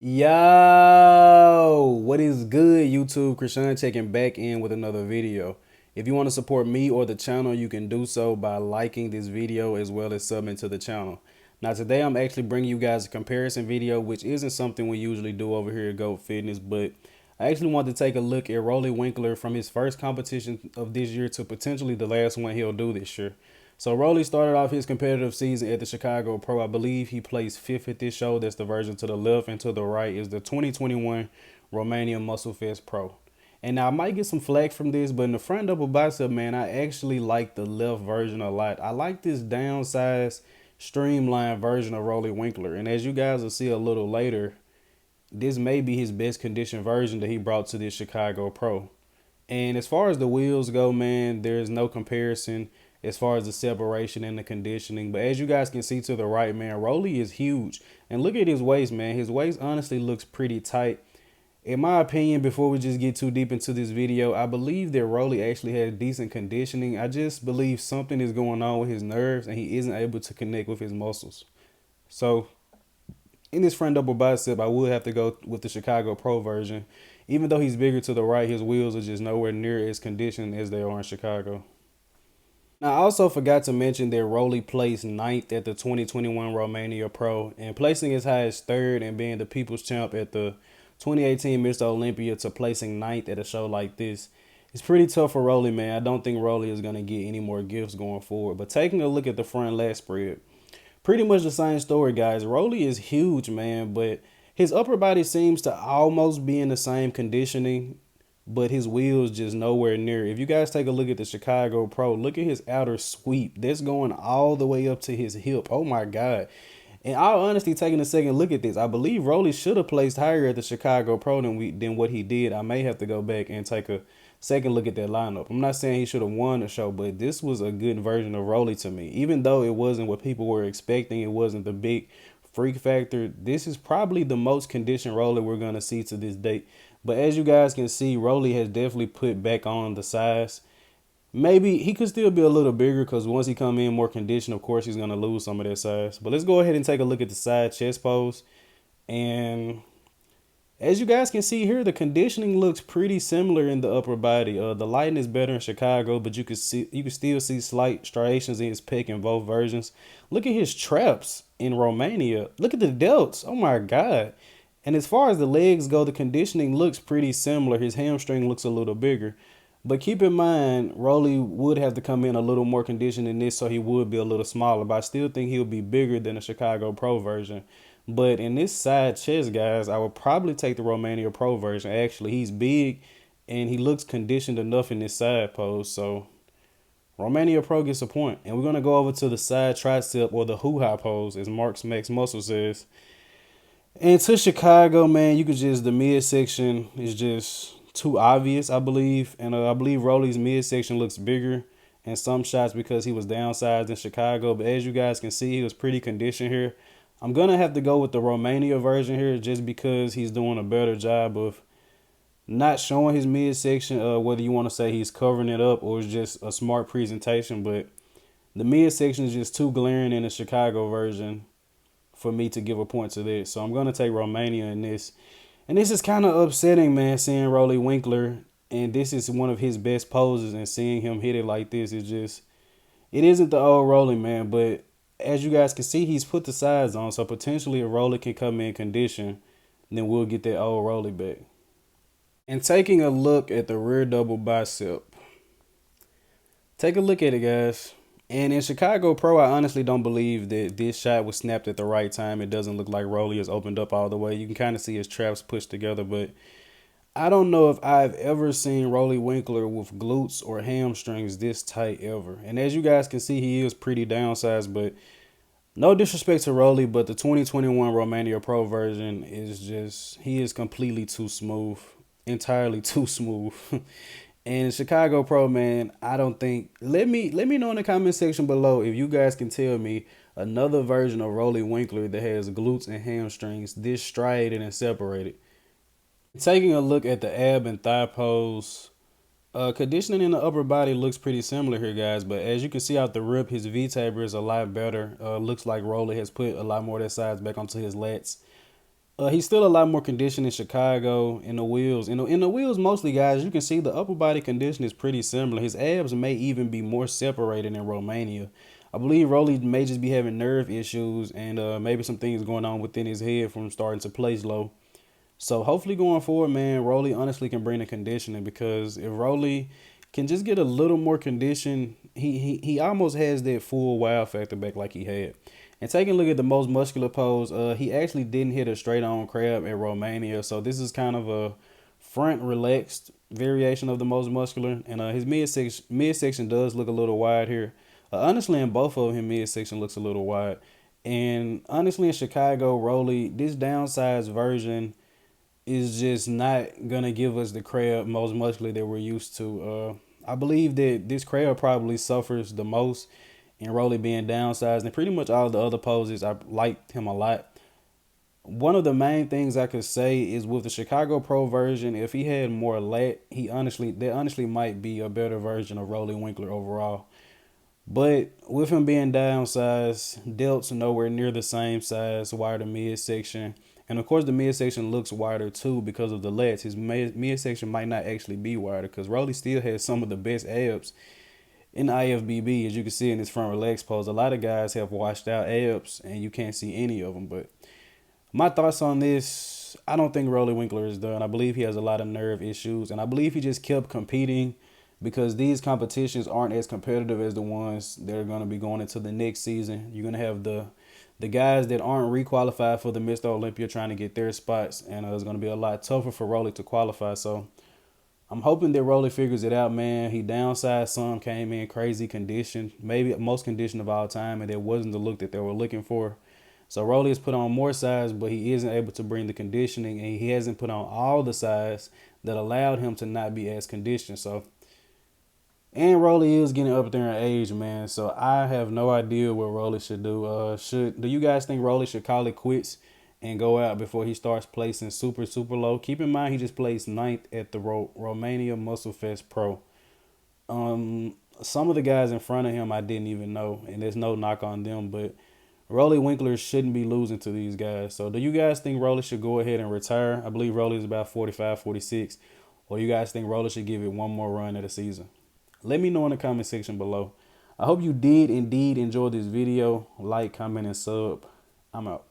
Yo, what is good, YouTube? Krishan checking back in with another video. If you want to support me or the channel, you can do so by liking this video as well as subbing to the channel. Now, today I'm actually bringing you guys a comparison video, which isn't something we usually do over here at Goat Fitness, but I actually want to take a look at Roelly Winklaar from his first competition of this year to potentially the last one he'll do this year. So Roelly started off his competitive season at the Chicago Pro. I believe he placed fifth at this show. That's the version to the left, and to the right is the 2021 Romania Muscle Fest Pro. And now I might get some flack from this, but in the front double bicep, man, I actually like the left version a lot. I like this downsized, streamlined version of Roelly Winklaar. And as you guys will see a little later, this may be his best conditioned version that he brought to this Chicago Pro. And as far as the wheels go, man, there's no comparison as far as the separation and the conditioning. But as you guys can see to the right, man, Roelly is huge. And look at his waist, man. His waist honestly looks pretty tight. In my opinion, before we just get too deep into this video, I believe that Roelly actually has decent conditioning. I just believe something is going on with his nerves and he isn't able to connect with his muscles. So in this front double bicep, I would have to go with the Chicago Pro version. Even though he's bigger to the right, his wheels are just nowhere near as conditioned as they are in Chicago. Now, I also forgot to mention that Roelly placed ninth at the 2021 Romania Pro and placing as high as third and being the people's champ at the 2018 Mr. Olympia to placing ninth at a show like this. It's pretty tough for Roelly, man. I don't think Roelly is going to get any more gifts going forward. But taking a look at the front lat spread, pretty much the same story, guys. Roelly is huge, man, but his upper body seems to almost be in the same conditioning, but his wheels just nowhere near. If you guys take a look at the Chicago Pro, look at his outer sweep. That's going all the way up to his hip. Oh my God. And I'll honestly taking a second look at this. I believe Roelly should have placed higher at the Chicago Pro than what he did. I may have to go back and take a second look at that lineup. I'm not saying he should have won the show, but this was a good version of Roelly to me. Even though it wasn't what people were expecting, it wasn't the big freak factor. This is probably the most conditioned Roelly we're going to see to this date. But as you guys can see, Roelly has definitely put back on the size. Maybe he could still be a little bigger because once he come in more conditioned, of course, he's going to lose some of that size. But let's go ahead and take a look at the side chest pose. And as you guys can see here, the conditioning looks pretty similar in the upper body. The lighting is better in Chicago, but you can still see slight striations in his pec in both versions. Look at his traps in Romania. Look at the delts. Oh my God. And as far as the legs go, the conditioning looks pretty similar. His hamstring looks a little bigger. But keep in mind, Roelly would have to come in a little more conditioned than this, so he would be a little smaller. But I still think he'll be bigger than the Chicago Pro version. But in this side chest, guys, I would probably take the Romania Pro version. Actually, he's big and he looks conditioned enough in this side pose. So Romania Pro gets a point. And we're going to go over to the side tricep or the hoo-ha pose, as Mark's Max Muscle says. And to Chicago, man, you could just, the midsection is just too obvious, I believe. And I believe Roelly's midsection looks bigger in some shots because he was downsized in Chicago. But as you guys can see, he was pretty conditioned here. I'm going to have to go with the Romania version here just because he's doing a better job of not showing his midsection, whether you want to say he's covering it up or it's just a smart presentation. But the midsection is just too glaring in the Chicago version for me to give a point to this. So I'm going to take Romania in this. And this is kind of upsetting, man, seeing Roelly Winklaar. And this is one of his best poses, and seeing him hit it like this is just, it isn't the old Roelly, man, but as you guys can see, he's put the sides on, so potentially if Roelly can come in condition, then we'll get that old Roelly back. And taking a look at the rear double bicep, take a look at it, guys. And in Chicago Pro, I honestly don't believe that this shot was snapped at the right time. It doesn't look like Roelly is opened up all the way. You can kind of see his traps pushed together, but I don't know if I've ever seen Roelly Winklaar with glutes or hamstrings this tight ever. And as you guys can see, he is pretty downsized, but no disrespect to Roelly, but the 2021 Romania Pro version is just, he is completely too smooth, entirely too smooth. And Chicago Pro, man, I don't think, let me know in the comment section below if you guys can tell me another version of Roelly Winklaar that has glutes and hamstrings this striated and separated. Taking a look at the ab and thigh pose, conditioning in the upper body looks pretty similar here, guys. But as you can see out the rip, his V-taper is a lot better. Looks like Roelly has put a lot more of that sides back onto his lats. He's still a lot more conditioned in Chicago in the wheels. In the wheels, mostly, guys, you can see the upper body condition is pretty similar. His abs may even be more separated in Romania. I believe Roelly may just be having nerve issues and maybe some things going on within his head from starting to place low. So hopefully going forward, man, Roelly honestly can bring the conditioning, because if Roelly can just get a little more condition, he almost has that full wow factor back like he had. And taking a look at the most muscular pose, he actually didn't hit a straight on crab at Romania. So this is kind of a front relaxed variation of the most muscular. And his midsection does look a little wide here. Honestly, in both of them, midsection looks a little wide. And honestly, in Chicago, Roelly, this downsized version is just not gonna give us the crab most muscular that we're used to. I believe that this crab probably suffers the most in Roelly being downsized, and pretty much all the other poses I liked him a lot. One of the main things I could say is with the Chicago Pro version, if he had more lat, that honestly might be a better version of Roelly Winklaar overall. But with him being downsized, delts nowhere near the same size, wider midsection. And of course, the midsection looks wider too because of the lats. His midsection might not actually be wider, because Roelly still has some of the best abs in the IFBB, as you can see in his front relax pose. A lot of guys have washed out abs and you can't see any of them. But my thoughts on this, I don't think Roelly Winklaar is done. I believe he has a lot of nerve issues, and I believe he just kept competing because these competitions aren't as competitive as the ones that are going to be going into the next season. You're going to have the guys that aren't requalified for the Mr. Olympia trying to get their spots, and it's going to be a lot tougher for Roelly to qualify. So I'm hoping that Roelly figures it out, man. He downsized some, came in crazy condition, maybe most conditioned of all time, and it wasn't the look that they were looking for. So Roelly has put on more size, but he isn't able to bring the conditioning, and he hasn't put on all the size that allowed him to not be as conditioned. So, and Roelly is getting up there in age, man. So I have no idea what Roelly should do. Do you guys think Roelly should call it quits and go out before he starts placing super low? Keep in mind he just placed ninth at the Romania Muscle Fest Pro. Some of the guys in front of him I didn't even know, and there's no knock on them, but Roelly Winklaar shouldn't be losing to these guys. So do you guys think Roelly should go ahead and retire? I believe Roelly is about 45, 46. Or you guys think Roelly should give it one more run at a season? Let me know in the comment section below. I hope you did indeed enjoy this video. Like, comment, and sub. I'm out.